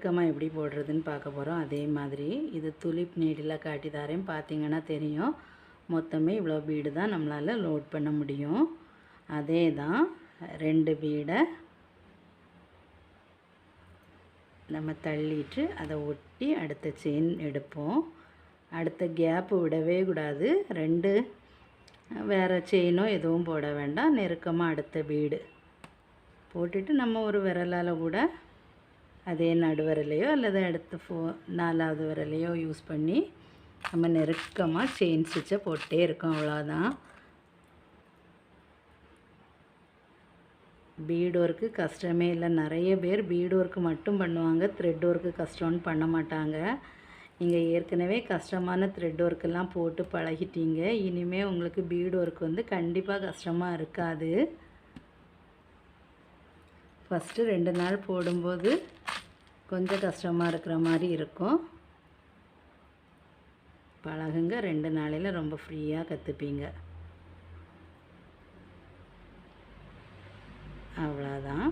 நெருக்கமாக எப்படி போடுறதுன்னு பார்க்க போகிறோம். அதே மாதிரி இது துலிப் நீடில் காட்டி தரேன், பார்த்தீங்கன்னா தெரியும். மொத்தமே இவ்வளோ பீடு தான் நம்மளால் லோட் பண்ண முடியும். அதே தான் 2 பீடை நம்ம தள்ளிட்டு அதை ஒட்டி அடுத்த செயின் எடுப்போம். அடுத்த கேப்பு விடவே கூடாது. 2 வேறு செயினோ எதுவும் போட வேண்டாம். நெருக்கமாக அடுத்த பீடு போட்டுட்டு நம்ம ஒரு விரலால் கூட அதே நடுவிரலையோ அல்லது அடுத்த 4வது விரலையோ யூஸ் பண்ணி நம்ம நெருக்கமாக செயின் ஸ்டிச்சை போட்டே இருக்கோம். அவ்வளோதான். பீட் ஒர்க்கு கஷ்டமே இல்லை. நிறைய பேர் பீட் ஒர்க்கு மட்டும் பண்ணுவாங்க, த்ரெட் ஒர்க்கு கஷ்டம்னு பண்ண மாட்டாங்க. நீங்கள் ஏற்கனவே கஷ்டமான த்ரெட் ஒர்க்கெல்லாம் போட்டு பழகிட்டீங்க. இனிமேல் உங்களுக்கு பீட் ஒர்க் வந்து கண்டிப்பாக கஷ்டமாக இருக்காது. ஃபஸ்ட்டு 2 நாள் போடும்போது கொஞ்சம் கஷ்டமாக இருக்கிற மாதிரி இருக்கும். பழகுங்க, 2 நாளையில் ரொம்ப ஃப்ரீயாக கற்றுப்பீங்க. அவ்வளோதான்.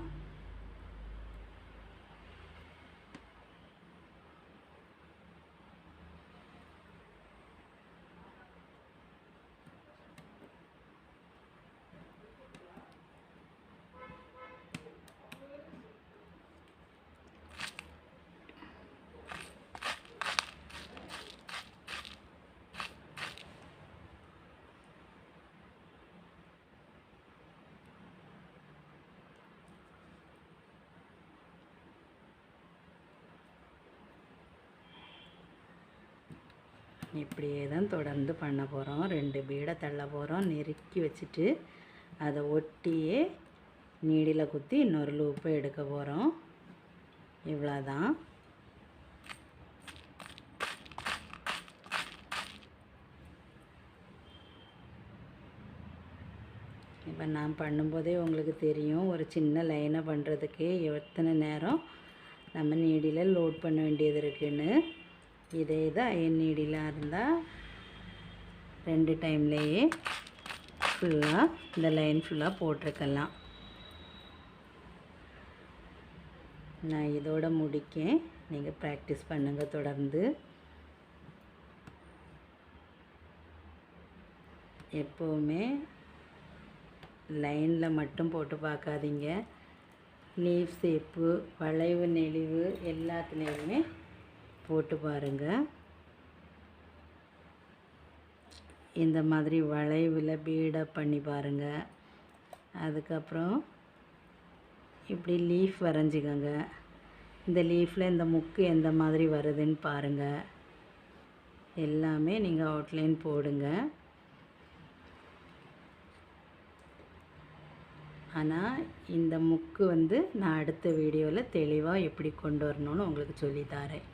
இப்படியே தான் தொடர்ந்து பண்ண போகிறோம். 2 பீடை தள்ள போகிறோம். நெருக்கி வச்சுட்டு அதை ஒட்டியே நீடில் குத்தி இன்னொரு லூப்பை எடுக்க போகிறோம். இவ்வளோதான். இப்போ நான் பண்ணும்போதே உங்களுக்கு தெரியும், ஒரு சின்ன லைனை பண்ணுறதுக்கு எத்தனை நேரம் நம்ம நீடில் லோட் பண்ண வேண்டியது இருக்குன்னு. இதே தான் அயன் நீடிலாக இருந்தால் 2 டைம்லேயே ஃபுல்லாக இந்த லைன் ஃபுல்லாக போட்டிருக்கலாம். நான் இதோட முடிக்கேன். நீங்கள் ப்ராக்டிஸ் பண்ணுங்கள் தொடர்ந்து. எப்போவுமே லைனில் மட்டும் போட்டு பார்க்காதீங்க. லீஃப் ஷேப்பு, வளைவு நெளிவு எல்லாத்துலேயுமே போட்டு பாருங்கள். இந்த மாதிரி வளைவில் பீடப் பண்ணி பாருங்கள். அதுக்கப்புறம் இப்படி லீஃப் வரைஞ்சிக்கோங்க. இந்த லீஃபில் இந்த முக்கு எந்த மாதிரி வருதுன்னு பாருங்கள். எல்லாமே நீங்கள் அவுட்லைன் போடுங்க. ஆனால் இந்த முக்கு வந்து நான் அடுத்த வீடியோவில் தெளிவாக எப்படி கொண்டு வரணும்னு உங்களுக்கு சொல்லித்தரேன்.